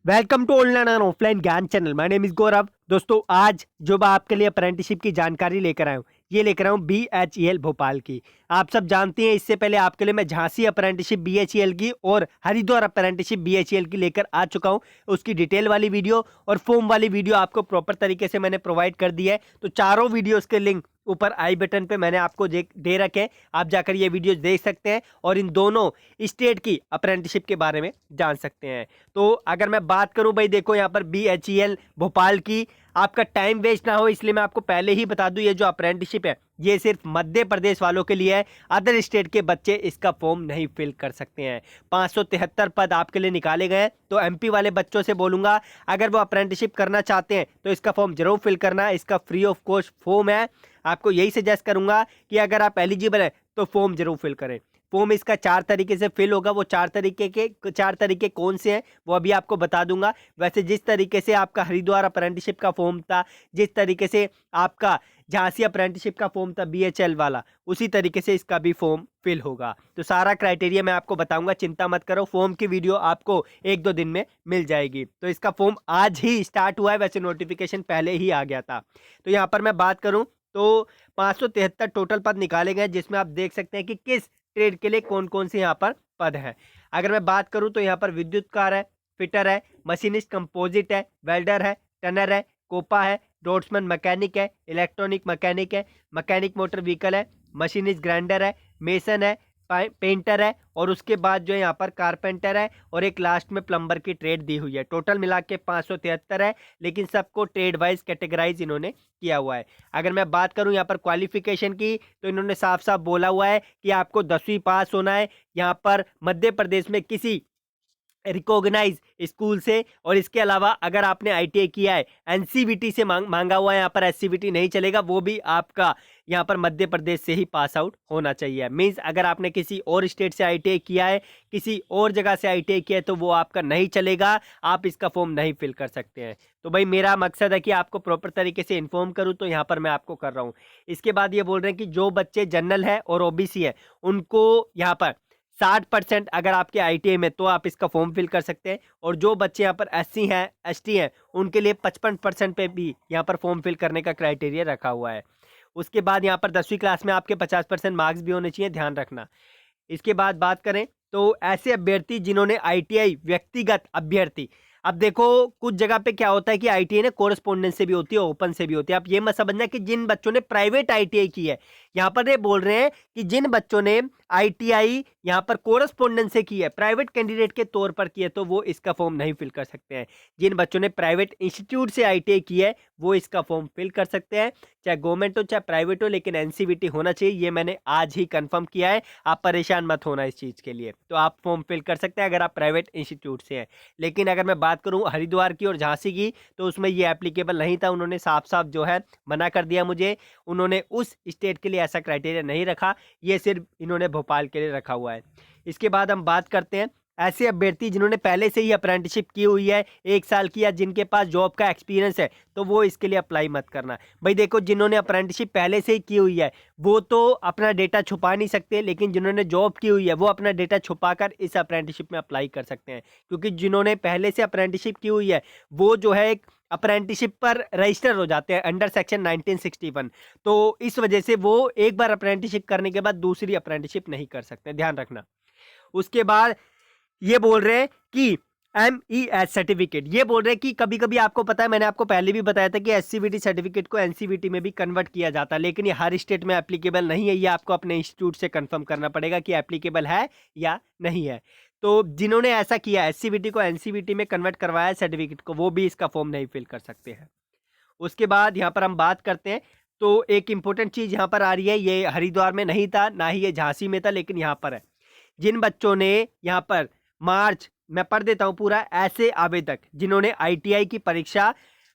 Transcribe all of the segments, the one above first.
Welcome to online और offline ज्ञान channel. My name is गौरव। दोस्तों, आज जो मैं आपके लिए अप्रेंटिसशिप की जानकारी लेकर आया हूँ, ये लेकर आया हूँ BHEL भोपाल की। आप सब जानते हैं, इससे पहले आपके लिए मैं झांसी अप्रेंटिसशिप BHEL की और हरिद्वार अप्रेंटिसशिप BHEL की लेकर आ चुका हूँ। उसकी डिटेल वाली वीडियो और फॉर्म वाली वीडियो आपको प्रॉपर तरीके से मैंने प्रोवाइड कर दी है। तो चारों वीडियोस के लिंक ऊपर आई बटन पे मैंने आपको दे रखे। आप जाकर ये वीडियो देख सकते हैं और इन दोनों स्टेट की अप्रेंटिसशिप के बारे में जान सकते हैं। तो अगर मैं बात करूं भाई, देखो यहाँ पर BHEL भोपाल की, आपका टाइम वेस्ट ना हो इसलिए मैं आपको पहले ही बता दूं, ये जो अप्रेंटिसशिप है ये सिर्फ मध्य प्रदेश वालों के लिए है। अदर स्टेट के बच्चे इसका फॉर्म नहीं फिल कर सकते हैं। 573 पद आपके लिए निकाले गए हैं। तो MP वाले बच्चों से बोलूंगा, अगर वो अप्रेंटिसशिप करना चाहते हैं तो इसका फॉर्म जरूर फिल करना। इसका फ्री ऑफ कॉस्ट फॉर्म है। आपको यही सजेस्ट करूंगा कि अगर आप एलिजिबल है तो फॉर्म जरूर फिल करें। फॉर्म इसका 4 तरीके से फिल होगा। वो 4 तरीके कौन से हैं वो अभी आपको बता दूंगा। वैसे जिस तरीके से आपका हरिद्वार अप्रेंटिसशिप का फॉर्म था, जिस तरीके से आपका झांसी अप्रेंटिसशिप का फॉर्म था BHL वाला, उसी तरीके से इसका भी फॉर्म फिल होगा। तो सारा क्राइटेरिया मैं आपको बताऊंगा, चिंता मत करो। फॉर्म की वीडियो आपको 1-2 दिन में मिल जाएगी। तो इसका फॉर्म आज ही स्टार्ट हुआ है, वैसे नोटिफिकेशन पहले ही आ गया था। तो यहाँ पर मैं बात करूँ तो 573 टोटल पद निकाले गए, जिसमें आप देख सकते हैं कि किस ट्रेड के लिए कौन कौन से यहाँ पर पद है। अगर मैं बात करूं तो यहाँ पर विद्युतकार है, फिटर है, मशीनिस्ट कंपोजिट है, वेल्डर है, टनर है, कोपा है, डोट्समैन मैकेनिक है, इलेक्ट्रॉनिक मैकेनिक है, मैकेनिक मोटर व्हीकल है, मशीनिस्ट ग्राइंडर है, मेसन है, पेंटर है, और उसके बाद जो है यहाँ पर कारपेंटर है, और एक लास्ट में प्लम्बर की ट्रेड दी हुई है। टोटल मिला के 573 है, लेकिन सबको ट्रेड वाइज कैटेगराइज इन्होंने किया हुआ है। अगर मैं बात करूं यहाँ पर क्वालिफिकेशन की, तो इन्होंने साफ साफ बोला हुआ है कि आपको 10वीं पास होना है यहाँ पर मध्य प्रदेश में किसी रिकॉग्नाइज स्कूल से, और इसके अलावा अगर आपने ITI किया है, NCVT से मांगा हुआ है, यहाँ पर SCVT नहीं चलेगा, वो भी आपका यहाँ पर मध्य प्रदेश से ही पास आउट होना चाहिए। मीन्स अगर आपने किसी और स्टेट से ITI किया है, किसी और जगह से ITI किया है, तो वो आपका नहीं चलेगा, आप इसका फॉर्म नहीं फिल कर सकते हैं। तो भाई मेरा मकसद है कि आपको प्रॉपर तरीके से इन्फॉर्म करूँ, तो यहाँ पर मैं आपको कर रहा हूँ। इसके बाद ये बोल रहे हैं कि जो बच्चे जनरल है और OBC है, उनको यहाँ पर 60% अगर आपके ITI में, तो आप इसका फॉर्म फिल कर सकते हैं। और जो बच्चे यहाँ पर SC हैं, ST हैं, उनके लिए 55% पे भी यहाँ पर फॉर्म फिल करने का क्राइटेरिया रखा हुआ है। उसके बाद यहाँ पर 10वीं क्लास में आपके 50% मार्क्स भी होने चाहिए, ध्यान रखना। इसके बाद बात करें तो ऐसे अभ्यर्थी जिन्होंने ITI व्यक्तिगत अभ्यर्थी, अब देखो कुछ जगह पे क्या होता है कि ITI ने कोरेस्पोंडेंस से भी होती है, ओपन से भी होती है। आप ये मत समझना कि जिन बच्चों ने प्राइवेट ITI की है, यहाँ पर ये बोल रहे हैं कि जिन बच्चों ने ITI यहाँ पर कोरेस्पोंडेंस से की है, प्राइवेट कैंडिडेट के तौर पर की है, तो वो इसका फॉर्म नहीं फिल कर सकते हैं। जिन बच्चों ने प्राइवेट इंस्टीट्यूट से ITI की है, वो इसका फॉर्म फिल कर सकते हैं, चाहे गवर्नमेंट हो चाहे प्राइवेट हो, लेकिन NCVT होना चाहिए। ये मैंने आज ही कंफर्म किया है, आप परेशान मत होना इस चीज़ के लिए। तो आप फॉर्म फिल कर सकते हैं अगर आप प्राइवेट इंस्टीट्यूट से हैं। लेकिन अगर मैं बात करूं हरिद्वार की और झांसी की, तो उसमें ये एप्लीकेबल नहीं था। उन्होंने साफ साफ जो है मना कर दिया मुझे। उन्होंने उस स्टेट के लिए ऐसा क्राइटेरिया नहीं रखा, ये सिर्फ इन्होंने भोपाल के लिए रखा हुआ है। इसके बाद हम बात करते हैं ऐसे अभ्यर्थी जिन्होंने पहले से ही अप्रेंटिसशिप की हुई है 1 साल की, या जिनके पास जॉब का एक्सपीरियंस है, तो वो इसके लिए अप्लाई मत करना। भाई देखो, जिन्होंने अप्रेंटिसशिप पहले से ही की हुई है वो तो अपना डेटा छुपा नहीं सकते, लेकिन जिन्होंने जॉब की हुई है वो अपना डेटा छुपाकर इस अप्रेंटिसशिप में अप्लाई कर सकते हैं। क्योंकि जिन्होंने पहले से अप्रेंटिसशिप की हुई है वो जो है एक अप्रेंटिसशिप पर रजिस्टर हो जाते हैं अंडर सेक्शन 1961। तो इस वजह से वो एक बार अप्रेंटिसशिप करने के बाद दूसरी अप्रेंटिसशिप नहीं कर सकते, ध्यान रखना। उसके बाद ये बोल रहे हैं कि MES सर्टिफिकेट, ये बोल रहे हैं कि कभी कभी आपको पता है, मैंने आपको पहले भी बताया था कि SCVT सर्टिफिकेट को NCVT में भी कन्वर्ट किया जाता है, लेकिन ये हर स्टेट में एप्लीकेबल नहीं है। ये आपको अपने इंस्टीट्यूट से कंफर्म करना पड़ेगा कि एप्लीकेबल है या नहीं है। तो जिन्होंने ऐसा किया, SCVT को NCVT में कन्वर्ट करवाया है सर्टिफिकेट को, वो भी इसका फॉर्म नहीं फिल कर सकते हैं। उसके बाद यहाँ पर हम बात करते हैं, तो एक इंपॉर्टेंट चीज़ यहाँ पर आ रही है, ये हरिद्वार में नहीं था, ना ही ये झांसी में था, लेकिन यहाँ पर है। जिन बच्चों ने यहाँ पर मार्च, मैं पढ़ देता हूं पूरा, ऐसे आवेदक जिन्होंने ITI की परीक्षा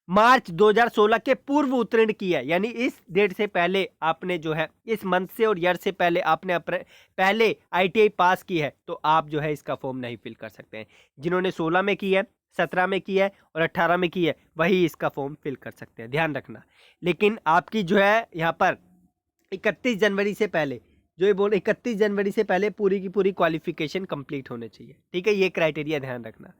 मार्च 2016 के पूर्व उत्तीर्ण की है, यानी इस डेट से पहले आपने जो है, इस मंथ से और ईयर से पहले आपने पहले ITI पास की है, तो आप जो है इसका फॉर्म नहीं फिल कर सकते हैं। जिन्होंने 16 में की है, 17 में की है और 18 में की है, वही इसका फॉर्म फिल कर सकते हैं, ध्यान रखना। लेकिन आपकी जो है यहाँ पर 31 जनवरी से पहले, जो ये बोल 31 जनवरी से पहले पूरी की पूरी क्वालिफिकेशन कंप्लीट होने चाहिए, ठीक है, ये क्राइटेरिया ध्यान रखना।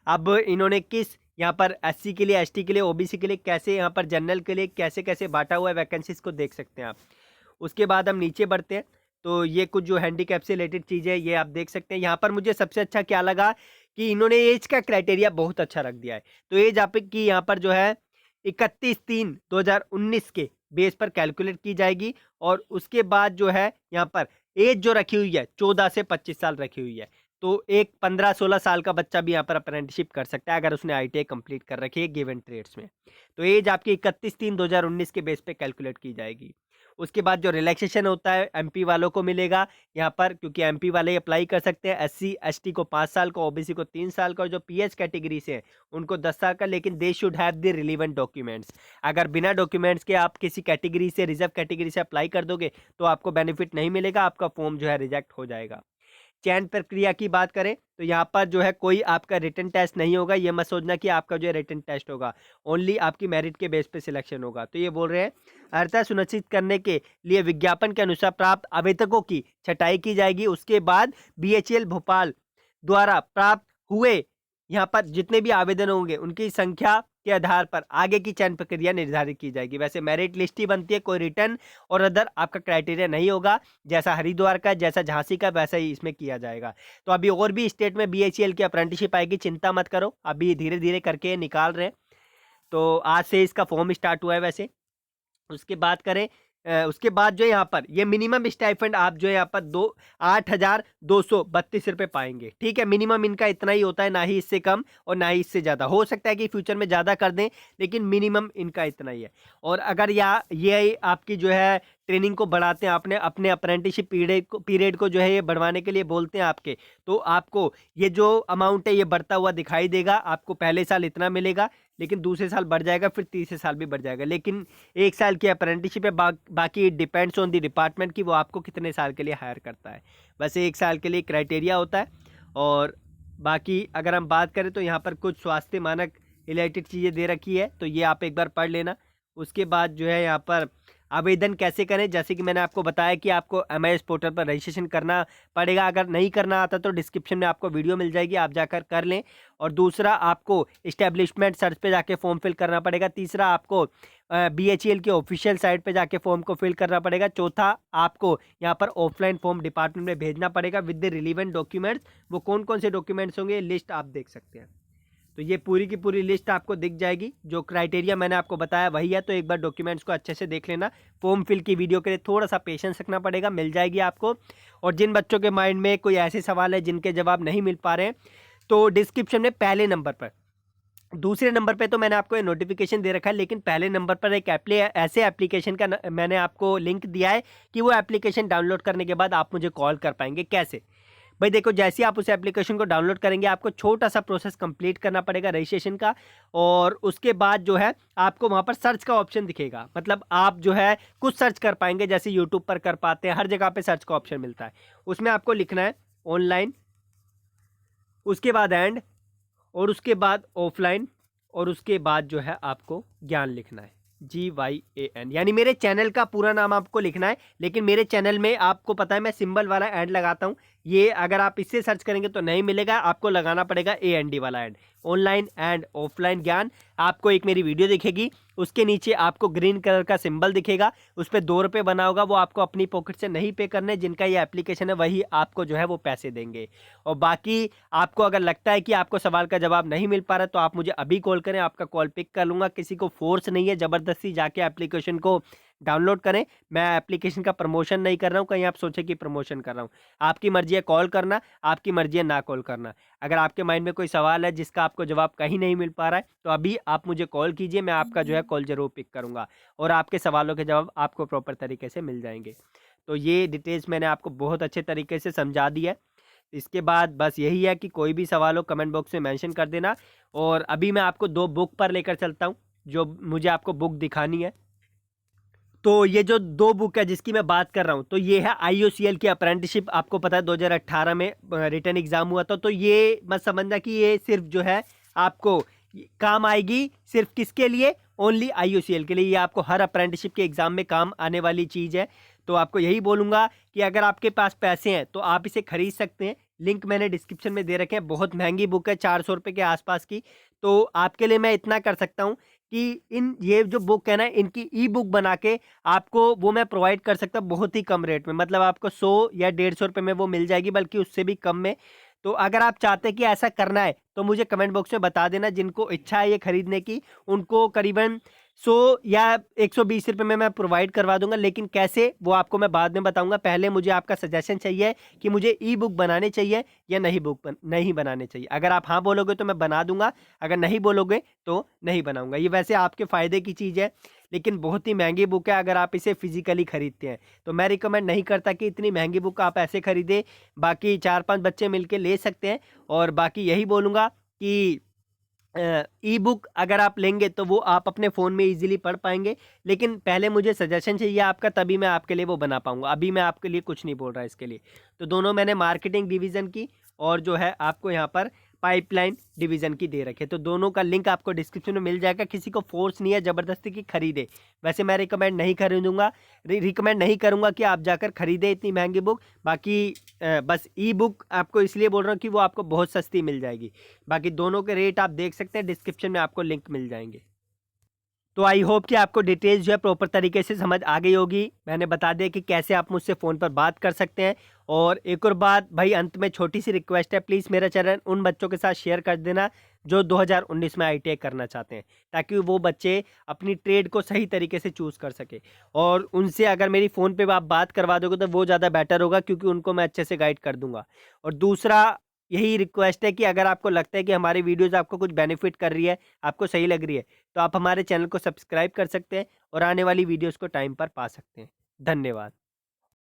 अब इन्होंने किस यहाँ पर एससी के लिए, एसटी के लिए, ओबीसी के लिए कैसे, यहाँ पर जनरल के लिए कैसे कैसे बांटा हुआ है वैकेंसीज को देख सकते हैं आप। उसके बाद हम नीचे बढ़ते हैं तो ये कुछ जो हैंडीकैप से रिलेटेड चीज़ है ये आप देख सकते हैं। यहाँ पर मुझे सबसे अच्छा क्या लगा कि इन्होंने एज का क्राइटेरिया बहुत अच्छा रख दिया है। तो एज आपकी यहाँ पर जो है 31/3/2019 के बेस पर कैलकुलेट की जाएगी और उसके बाद जो है यहाँ पर एज जो रखी हुई है 14 से 25 साल रखी हुई है। तो एक 15-16 साल का बच्चा भी यहाँ पर अप्रेंटिसशिप कर सकता है अगर उसने आईटीआई कंप्लीट कर रखी है गिवन ट्रेड्स में। तो एज आपकी 31/3/2019 के बेस पे कैलकुलेट की जाएगी। उसके बाद जो रिलैक्सेशन होता है एमपी वालों को मिलेगा यहाँ पर, क्योंकि एमपी वाले अप्लाई कर सकते हैं। एससी एसटी को 5 साल का, ओबीसी को 3 साल का और जो पीएच कैटेगरी से हैं उनको 10 साल का, लेकिन they should have the relevant documents. अगर बिना डॉक्यूमेंट्स के आप किसी कैटेगरी से, रिजर्व कैटेगरी से अप्लाई कर दोगे तो आपको बेनिफिट नहीं मिलेगा, आपका फॉर्म जो है रिजेक्ट हो जाएगा। चयन प्रक्रिया की बात करें तो यहाँ पर जो है कोई आपका रिटन टेस्ट नहीं होगा। ये मत सोचना कि आपका जो है रिटन टेस्ट होगा, ओनली आपकी मेरिट के बेस पे सिलेक्शन होगा। तो ये बोल रहे हैं अर्हता सुनिश्चित करने के लिए विज्ञापन के अनुसार प्राप्त आवेदकों की छटाई की जाएगी। उसके बाद बीएचईएल भोपाल द्वारा प्राप्त हुए यहाँ पर जितने भी आवेदन होंगे उनकी संख्या के आधार पर आगे की चयन प्रक्रिया निर्धारित की जाएगी। वैसे मेरिट लिस्ट ही बनती है, कोई रिटर्न और अदर आपका क्राइटेरिया नहीं होगा। जैसा हरिद्वार का, जैसा झांसी का, वैसा ही इसमें किया जाएगा। तो अभी और भी स्टेट में बीएचईएल की अप्रेंटिसशिप आएगी, चिंता मत करो, अभी धीरे धीरे करके निकाल रहे हैं। तो आज से इसका फॉर्म स्टार्ट हुआ है वैसे। उसके बात करें उसके बाद जो यहाँ पर ये मिनिमम स्टाइपेंड आप जो है यहाँ पर 8,232 रुपये पाएंगे। ठीक है, मिनिमम इनका इतना ही होता है, ना ही इससे कम और ना ही इससे ज़्यादा। हो सकता है कि फ्यूचर में ज़्यादा कर दें, लेकिन मिनिमम इनका इतना ही है। और अगर ये आपकी जो है ट्रेनिंग को बढ़ाते हैं, आपने अपने अप्रेंटिसशिप पीरियड को जो है ये बढ़वाने के लिए बोलते हैं आपके, तो आपको ये जो अमाउंट है ये बढ़ता हुआ दिखाई देगा। आपको पहले साल इतना मिलेगा, लेकिन दूसरे साल बढ़ जाएगा, फिर तीसरे साल भी बढ़ जाएगा। लेकिन 1 साल की अप्रेंटिसशिप है, बाकी डिपेंड्स ऑन द डिपार्टमेंट कि वो आपको कितने साल के लिए हायर करता है। बस 1 साल के लिए क्राइटेरिया होता है। और बाकी अगर हम बात करें तो यहाँ पर कुछ स्वास्थ्य मानक रिलेटेड चीज़ें दे रखी है, तो ये आप एक बार पढ़ लेना। उसके बाद जो है यहाँ पर आवेदन कैसे करें, जैसे कि मैंने आपको बताया कि आपको एमआईएस पोर्टल पर रजिस्ट्रेशन करना पड़ेगा। अगर नहीं करना आता तो डिस्क्रिप्शन में आपको वीडियो मिल जाएगी, आप जाकर कर लें। और दूसरा, आपको इस्टेब्लिशमेंट सर्च पे जाके फॉर्म फिल करना पड़ेगा। तीसरा, आपको बीएचईएल के ऑफिशियल साइट पे जाके फॉर्म को फिल करना पड़ेगा। चौथा, आपको यहाँ पर ऑफलाइन फॉर्म डिपार्टमेंट में भेजना पड़ेगा विद द रिलीवेंट डॉक्यूमेंट्स। वो कौन कौन से डॉक्यूमेंट्स होंगे लिस्ट आप देख सकते हैं। तो ये पूरी की पूरी लिस्ट आपको दिख जाएगी। जो क्राइटेरिया मैंने आपको बताया वही है, तो एक बार डॉक्यूमेंट्स को अच्छे से देख लेना। फॉर्म फिल की वीडियो के लिए थोड़ा सा पेशेंस रखना पड़ेगा, मिल जाएगी आपको। और जिन बच्चों के माइंड में कोई ऐसे सवाल है जिनके जवाब नहीं मिल पा रहे हैं, तो डिस्क्रिप्शन में पहले नंबर पर, दूसरे नंबर पे तो मैंने आपको ये नोटिफिकेशन दे रखा है, लेकिन पहले नंबर पर एक ऐसे एप्लीकेशन का मैंने आपको लिंक दिया है कि वो एप्लीकेशन डाउनलोड करने के बाद आप मुझे कॉल कर पाएंगे। कैसे भाई, देखो, जैसे आप उस एप्लीकेशन को डाउनलोड करेंगे आपको छोटा सा प्रोसेस कंप्लीट करना पड़ेगा रजिस्ट्रेशन का। और उसके बाद जो है आपको वहाँ पर सर्च का ऑप्शन दिखेगा, मतलब आप जो है कुछ सर्च कर पाएंगे, जैसे यूट्यूब पर कर पाते हैं, हर जगह पे सर्च का ऑप्शन मिलता है। उसमें आपको लिखना है ऑनलाइन, उसके बाद एंड, और उसके बाद ऑफलाइन, और उसके बाद जो है आपको ज्ञान लिखना है, GYAN, यानी मेरे चैनल का पूरा नाम आपको लिखना है। लेकिन मेरे चैनल में आपको पता है मैं सिंबल वाला एंड लगाता हूँ, ये अगर आप इससे सर्च करेंगे तो नहीं मिलेगा, आपको लगाना पड़ेगा AND वाला एंड, ऑनलाइन एंड ऑफलाइन ज्ञान। आपको एक मेरी वीडियो दिखेगी, उसके नीचे आपको ग्रीन कलर का सिंबल दिखेगा, उस पर 2 रुपये बना होगा, वो आपको अपनी पॉकेट से नहीं पे करने। जिनका ये एप्लीकेशन है वही आपको जो है वो पैसे देंगे। और बाकी आपको अगर लगता है कि आपको सवाल का जवाब नहीं मिल पा रहा तो आप मुझे अभी कॉल करें, आपका कॉल पिक कर लूँगा। किसी को फोर्स नहीं है, ज़बरदस्ती जाके एप्लीकेशन को डाउनलोड करें। मैं एप्लीकेशन का प्रमोशन नहीं कर रहा हूँ, कहीं आप सोचें कि प्रमोशन कर रहा हूँ। आपकी मर्जी है कॉल करना, आपकी मर्जी है ना कॉल करना। अगर आपके माइंड में कोई सवाल है जिसका आपको जवाब कहीं नहीं मिल पा रहा है तो अभी आप मुझे कॉल कीजिए, मैं आपका जो है कॉल ज़रूर पिक करूँगा और आपके सवालों के जवाब आपको प्रॉपर तरीके से मिल जाएंगे। तो ये डिटेल्स मैंने आपको बहुत अच्छे तरीके से समझा दी है। इसके बाद बस यही है कि कोई भी सवाल हो कमेंट बॉक्स में मेंशन कर देना। और अभी मैं आपको 2 बुक पर लेकर चलता हूँ, जो मुझे आपको बुक दिखानी है। तो ये जो 2 बुक है जिसकी मैं बात कर रहा हूँ, तो ये है IOCL की अप्रेंटिसशिप। आपको पता है 2018 में रिटर्न एग्जाम हुआ था। तो ये मत समझना कि ये सिर्फ जो है आपको काम आएगी, सिर्फ किसके लिए, ओनली IOCL के लिए। ये आपको हर अप्रेंटिसशिप के एग्जाम में काम आने वाली चीज़ है। तो आपको यही बोलूँगा कि अगर आपके पास पैसे हैं तो आप इसे खरीद सकते हैं, लिंक मैंने डिस्क्रिप्शन में दे रखे हैं। बहुत महंगी बुक है, 400 रुपये के आसपास की। तो आपके लिए मैं इतना कर सकता हूँ कि ये जो बुक है ना, इनकी ई बुक बना के आपको वो मैं प्रोवाइड कर सकता हूँ बहुत ही कम रेट में। मतलब आपको 100 या 150 रुपये में वो मिल जाएगी, बल्कि उससे भी कम में। तो अगर आप चाहते हैं कि ऐसा करना है तो मुझे कमेंट बॉक्स में बता देना। जिनको इच्छा है ये खरीदने की, उनको करीबन 100 या 120 रुपये में मैं प्रोवाइड करवा दूंगा। लेकिन कैसे, वो आपको मैं बाद में बताऊंगा। पहले मुझे आपका सजेशन चाहिए कि मुझे ई बुक बनाने चाहिए या नहीं बनाने चाहिए। अगर आप हाँ बोलोगे तो मैं बना दूंगा, अगर नहीं बोलोगे तो नहीं बनाऊंगा। ये वैसे आपके फ़ायदे की चीज़ है, लेकिन बहुत ही महंगी बुक है अगर आप इसे फिजिकली खरीदते हैं। तो मैं रिकमेंड नहीं करता कि इतनी महंगी बुक आप ऐसे खरीदें। बाकी 4-5 बच्चे मिलके ले सकते हैं। और बाकी यही बोलूँगा कि ई बुक अगर आप लेंगे तो वो आप अपने फ़ोन में इजीली पढ़ पाएंगे। लेकिन पहले मुझे सजेशन चाहिए आपका, तभी मैं आपके लिए वो बना पाऊंगा। अभी मैं आपके लिए कुछ नहीं बोल रहा इसके लिए। तो दोनों मैंने मार्केटिंग डिवीज़न की और जो है आपको यहाँ पर पाइपलाइन डिवीज़न की दे रखे। तो दोनों का लिंक आपको डिस्क्रिप्शन में मिल जाएगा। किसी को फोर्स नहीं है ज़बरदस्ती की खरीदे। वैसे मैं रिकमेंड नहीं खरीदूंगा, रिकमेंड नहीं करूँगा कि आप जाकर खरीदें इतनी महंगी बुक। बाकी बस ई बुक आपको इसलिए बोल रहा हूँ कि वो आपको बहुत सस्ती मिल जाएगी। बाकी दोनों के रेट आप देख सकते हैं, डिस्क्रिप्शन में आपको लिंक मिल जाएंगे। तो आई होप कि आपको डिटेल्स जो है प्रॉपर तरीके से समझ आ गई होगी। मैंने बता दिया कि कैसे आप मुझसे फ़ोन पर बात कर सकते हैं। और एक और बात भाई, अंत में छोटी सी रिक्वेस्ट है, प्लीज़ मेरा चैनल उन बच्चों के साथ शेयर कर देना जो 2019 में ITI करना चाहते हैं, ताकि वो बच्चे अपनी ट्रेड को सही तरीके से चूज़ कर सके। और उनसे अगर मेरी फ़ोन पे आप बात करवा दोगे तो वो ज़्यादा बेटर होगा, क्योंकि उनको मैं अच्छे से गाइड कर दूंगा। और दूसरा यही रिक्वेस्ट है कि अगर आपको लगता है कि हमारी वीडियोज़ आपको कुछ बेनिफिट कर रही है, आपको सही लग रही है, तो आप हमारे चैनल को सब्सक्राइब कर सकते हैं और आने वाली वीडियोज़ को टाइम पर पा सकते हैं। धन्यवाद।